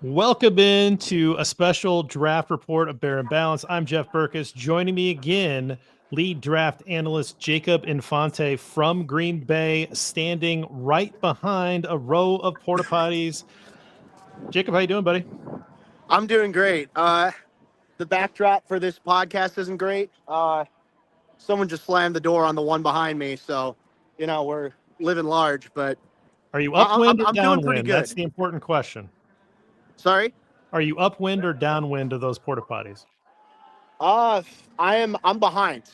Welcome in to a special draft report of Bear and Balance. I'm Jeff Berckes. Joining me again, lead draft analyst Jacob Infante from Green Bay, standing right behind a row of porta potties. Jacob, how you doing, buddy? I'm doing great. The backdrop for this podcast isn't great. Someone just slammed the door on the one behind me, so we're living large. But Are you I, upwind I'm or I'm doing pretty downwind? That's good. the important question. Sorry. Are you upwind or downwind of those porta potties? Uh, I'm behind.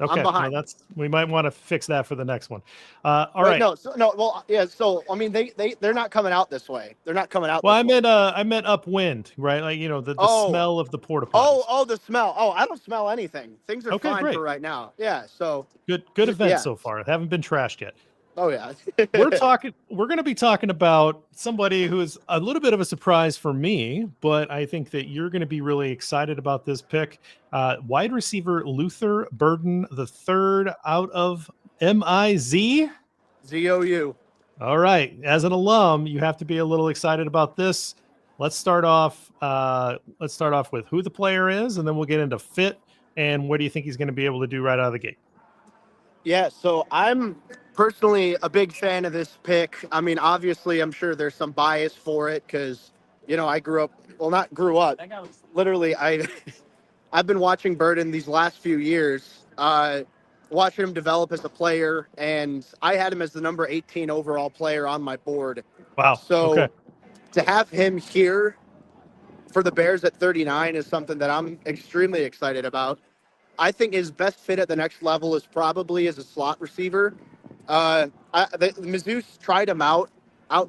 I'm Okay, well, behind. we might want to fix that for the next one. All Wait, right. no, no. Well, yeah. So I mean, they're not coming out this way. They're not coming out Well, this way. I meant upwind, right? Like the Oh, smell of the porta potties. oh, the smell. Oh, I don't smell anything. Things are Okay, fine for great. right now. Yeah. So, Good event yeah. so far. Haven't been trashed yet. Oh, yeah. We're going to be talking about somebody who's a little bit of a surprise for me, but I think that you're going to be really excited about this pick. Wide receiver Luther Burden the third out of MIZ. ZOU. All right, as an alum, you have to be a little excited about this. Let's start off. Let's start off with who the player is, and then we'll get into fit and what do you think he's going to be able to do right out of the gate. Yeah, so I'm personally a big fan of this pick. I mean, obviously, I'm sure there's some bias for it because, I grew up, well, not grew up, literally, I've been watching Burden these last few years, watching him develop as a player, and I had him as the number 18 overall player on my board. Wow. Okay. So to have him here for the Bears at 39 is something that I'm extremely excited about. I think his best fit at the next level is probably as a slot receiver. Mizzou's tried him out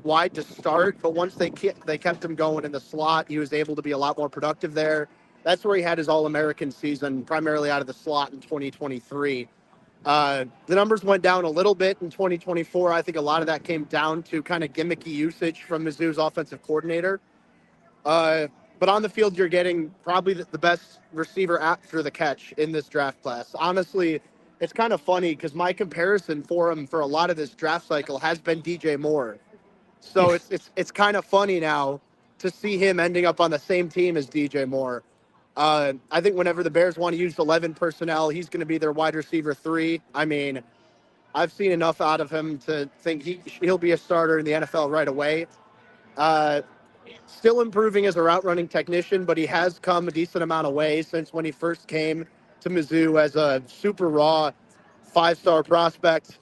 wide to start, but once they kept him going in the slot, he was able to be a lot more productive there. That's where he had his All-American season, primarily out of the slot in 2023. The numbers went down a little bit in 2024. I think a lot of that came down to kind of gimmicky usage from Mizzou's offensive coordinator. But on the field, you're getting probably the best receiver after the catch in this draft class. Honestly, it's kind of funny because my comparison for him for a lot of this draft cycle has been DJ Moore. So it's kind of funny now to see him ending up on the same team as DJ Moore. I think whenever the Bears want to use 11 personnel, he's going to be their wide receiver 3. I mean, I've seen enough out of him to think he'll be a starter in the NFL right away. Uh, Still improving as a route running technician, but he has come a decent amount of way since when he first came to Mizzou as a super raw 5-star prospect,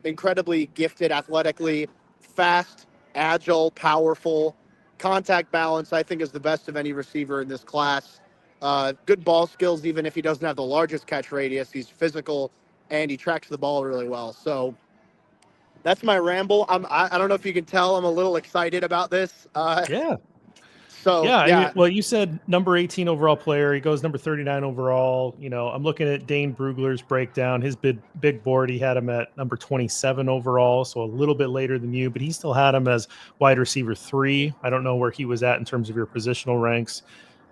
incredibly gifted athletically, fast, agile, powerful, contact balance, I think is the best of any receiver in this class. Good ball skills, even if he doesn't have the largest catch radius. He's physical and he tracks the ball really well. So that's my ramble. I don't know if you can tell I'm a little excited about this. Yeah. So Yeah, I mean, yeah, well, you said number 18 overall player. He goes number 39 overall. I'm looking at Dane Brugler's breakdown. His big board, he had him at number 27 overall, so a little bit later than you, but he still had him as wide receiver 3. I don't know where he was at in terms of your positional ranks,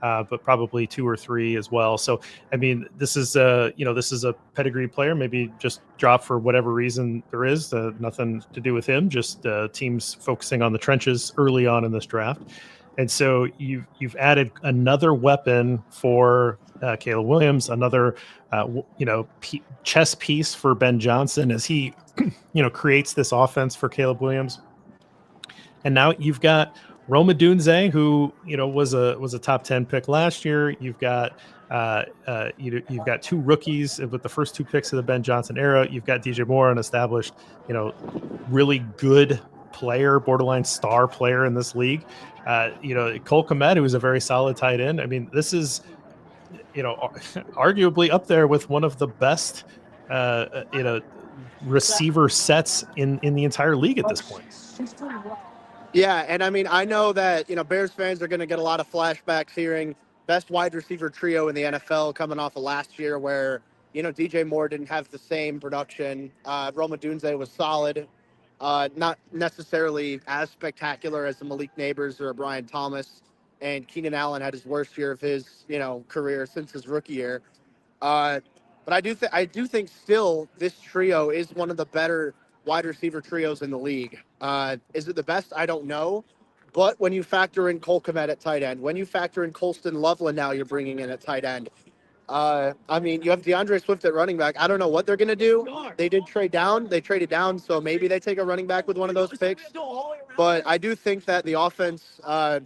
but probably 2 or 3 as well. So, I mean, this is a pedigree player. Maybe just dropped for whatever reason there is. Nothing to do with him. Just teams focusing on the trenches early on in this draft. And so you've added another weapon for Caleb Williams, another chess piece for Ben Johnson as he creates this offense for Caleb Williams. And now you've got Roma Dunze, who was a top 10 pick last year. You've got you've got 2 rookies with the first 2 picks of the Ben Johnson era. You've got DJ Moore, an established really good player, borderline star player in this league. Cole Kmet, who is a very solid tight end. I mean, this is, arguably up there with one of the best, receiver sets in the entire league at this point. yeah, and I mean I know that Bears fans are going to get a lot of flashbacks hearing best wide receiver trio in the NFL coming off of last year where DJ Moore didn't have the same production. Roma Dunze was solid. Not necessarily as spectacular as the Malik Neighbors or Brian Thomas, and Keenan Allen had his worst year of his career since his rookie year. But I do think still this trio is one of the better wide receiver trios in the league. Is it the best? I don't know, But when you factor in Cole Kmet at tight end, when you factor in Colston Loveland now you're bringing in at tight end, I mean, you have DeAndre Swift at running back. I don't know what they're going to do. They did trade down. They traded down, so maybe they take a running back with one of those picks. But I do think that the offense, a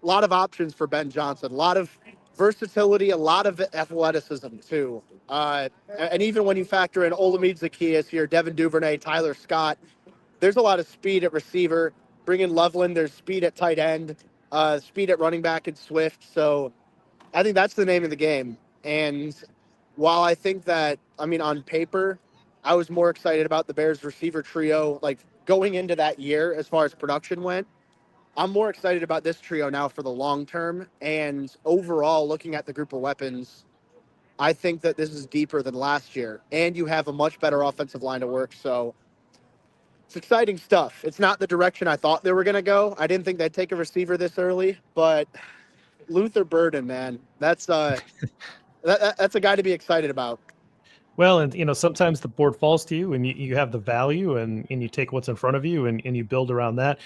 lot of options for Ben Johnson, a lot of versatility, a lot of athleticism, too. And even when you factor in Olamide Zaccheaus here, Devin Duvernay, Tyler Scott, there's a lot of speed at receiver. Bring in Loveland, there's speed at tight end, speed at running back and Swift. So I think that's the name of the game. And while I think that, I mean, on paper, I was more excited about the Bears receiver trio, like going into that year as far as production went. I'm more excited about this trio now for the long term. And overall, looking at the group of weapons, I think that this is deeper than last year. And you have a much better offensive line to work. So it's exciting stuff. It's not the direction I thought they were going to go. I didn't think they'd take a receiver this early, but Luther Burden, man, that's that's a guy to be excited about. Well, and sometimes the board falls to you, and you have the value, and you take what's in front of you, and you build around that.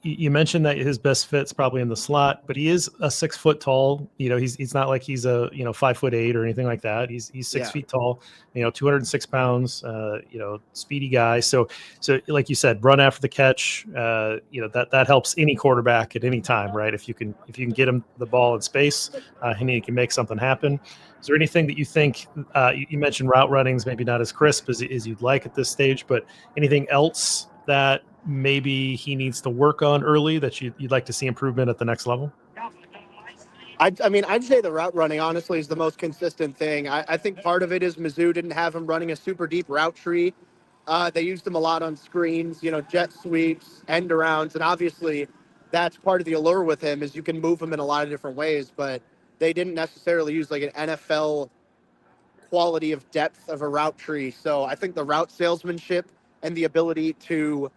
You mentioned that his best fit's probably in the slot, but he is a 6 foot tall. He's not like he's a 5'8" or anything like that. He's 6 feet tall. 206 pounds. Speedy guy. So like you said, run after the catch. That helps any quarterback at any time, right? If you can get him the ball in space, and he can make something happen. Is there anything that you think, you mentioned route running's maybe not as crisp as you'd like at this stage, but anything else that maybe he needs to work on early that you'd like to see improvement at the next level? I mean, I'd say the route running, honestly, is the most consistent thing. I think part of it is Mizzou didn't have him running a super deep route tree. They used him a lot on screens, jet sweeps, end arounds, and obviously that's part of the allure with him is you can move him in a lot of different ways, but they didn't necessarily use like an NFL quality of depth of a route tree. So I think the route salesmanship and the ability to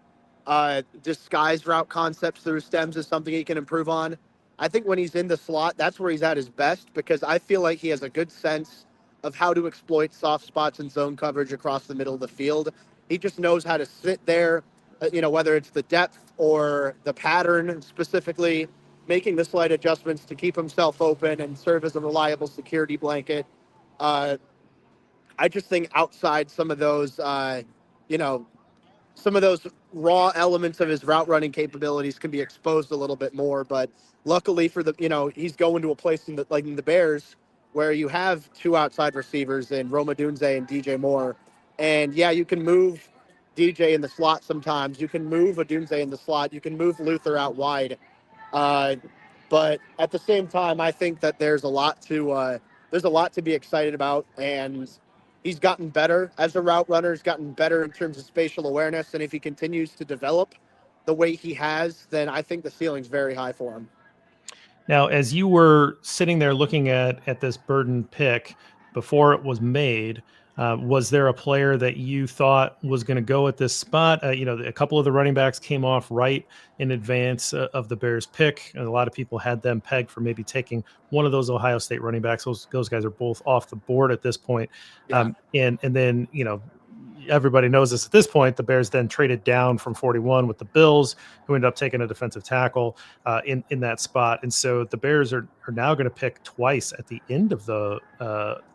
disguise route concepts through stems is something he can improve on. I think when he's in the slot, that's where he's at his best because I feel like he has a good sense of how to exploit soft spots and zone coverage across the middle of the field. He just knows how to sit there, whether it's the depth or the pattern specifically, making the slight adjustments to keep himself open and serve as a reliable security blanket. Uh, I just think outside some of those, some of those raw elements of his route running capabilities can be exposed a little bit more. But luckily for he's going to a place in the Bears where you have two outside receivers in Roma Dunze and DJ Moore. And yeah, you can move DJ in the slot sometimes. You can move a Dunze in the slot. You can move Luther out wide. Uh, but at the same time, I think that there's a lot to be excited about, and he's gotten better as a route runner. He's gotten better in terms of spatial awareness, and if he continues to develop the way he has, then I think the ceiling's very high for him. Now, as you were sitting there looking at this Burden pick before it was made, was there a player that you thought was going to go at this spot? A couple of the running backs came off right in advance of the Bears pick, and a lot of people had them pegged for maybe taking one of those Ohio State running backs. Those guys are both off the board at this point. Yeah. And then everybody knows this at this point. The Bears then traded down from 41 with the Bills, who ended up taking a defensive tackle in that spot. And so the Bears are now going to pick twice at the end of the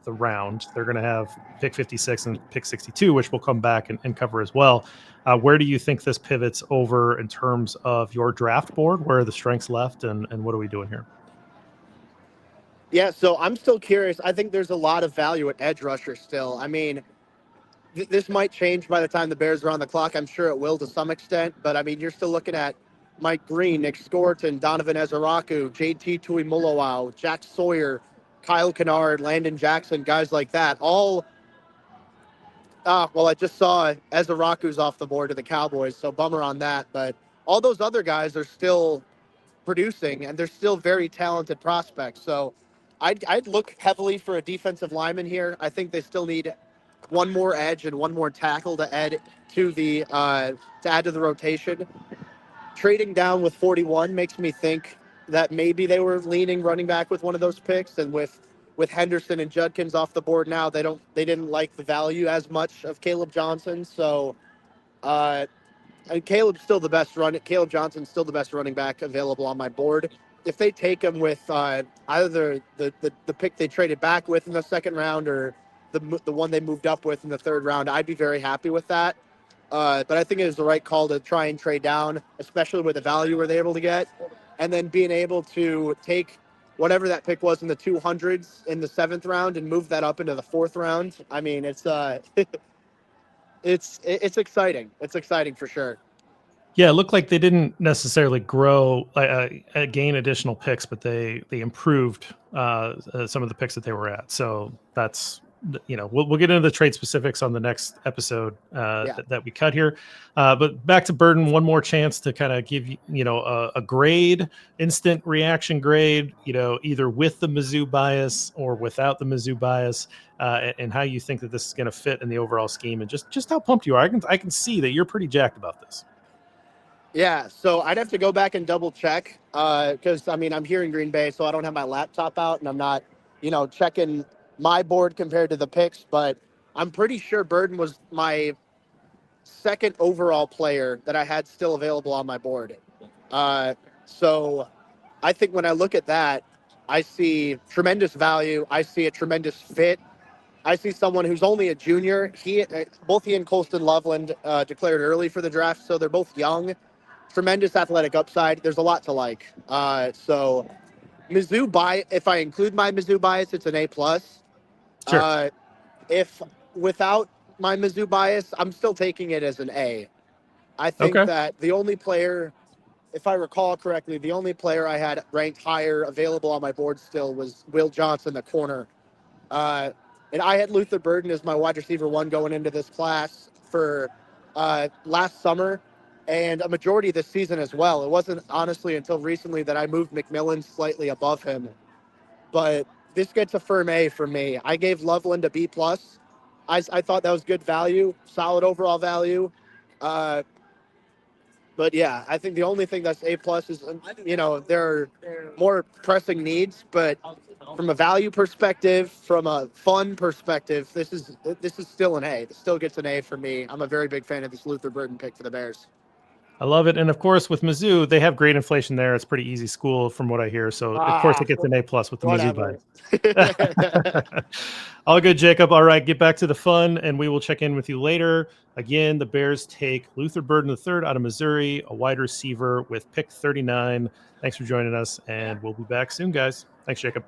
round. They're going to have pick 56 and pick 62, which we'll come back and cover as well. Where do you think this pivots over in terms of your draft board? Where are the strengths left, and what are we doing here? Yeah, so I'm still curious. I think there's a lot of value at edge rusher still. I mean, this might change by the time the Bears are on the clock. I'm sure it will to some extent, but I mean, you're still looking at Mike Green, Nick Scorton, Donovan Ezeraku, JT Tuimoloau, Jack Sawyer, Kyle Kennard, Landon Jackson, guys like that. All, well, I just saw Ezeraku's off the board to the Cowboys, so bummer on that. But all those other guys are still producing, and they're still very talented prospects. So I'd look heavily for a defensive lineman here. I think they still need one more edge and one more tackle to add to the rotation. Trading down with 41 makes me think that maybe they were leaning running back with one of those picks, and with Henderson and Judkins off the board now, they didn't like the value as much of Caleb Johnson. So and Caleb Johnson's still the best running back available on my board. If they take him with either the pick they traded back with in the second round or the one they moved up with in the third round, I'd be very happy with that. But I think it is the right call to try and trade down, especially with the value we're able to get, and then being able to take whatever that pick was in the 200s in the seventh round and move that up into the fourth round. I mean, it's it's exciting. It's exciting for sure. Yeah, it looked like they didn't necessarily grow, gain additional picks, but they improved some of the picks that they were at. So that's, we'll get into the trade specifics on the next episode that we cut here. But back to Burden, one more chance to kind of give a grade, instant reaction grade, either with the Mizzou bias or without the Mizzou bias, and how you think that this is going to fit in the overall scheme, and just how pumped you are. I can see that you're pretty jacked about this. Yeah, so I'd have to go back and double check because, I'm here in Green Bay, so I don't have my laptop out and I'm not, checking my board compared to the picks, but I'm pretty sure Burden was my second overall player that I had still available on my board. So I think when I look at that, I see tremendous value. I see a tremendous fit. I see someone who's only a junior. Both he and Colston Loveland declared early for the draft, so they're both young. Tremendous athletic upside. There's a lot to like. So Mizzou if I include my Mizzou bias, it's an A plus. Sure. If without my Mizzou bias, I'm still taking it as an A. I think Okay. that the only player, if I recall correctly, the only player I had ranked higher available on my board still was Will Johnson, the corner. And I had Luther Burden as my wide receiver one going into this class for last summer and a majority of this season as well. It wasn't honestly until recently that I moved McMillan slightly above him. But this gets a firm A for me. I gave Loveland a B plus. I thought that was good value, solid overall value. But yeah, I think the only thing that's A plus is, there are more pressing needs, but from a value perspective, from a fun perspective, this is still an A. This still gets an A for me. I'm a very big fan of this Luther Burden pick for the Bears. I love it. And of course, with Mizzou, they have great inflation there. It's pretty easy school from what I hear. So of course it gets an A plus with the Whatever. Mizzou bias. All good, Jacob. All right, get back to the fun, and we will check in with you later. Again, the Bears take Luther Burden III out of Missouri, a wide receiver with pick 39. Thanks for joining us, and we'll be back soon, guys. Thanks, Jacob.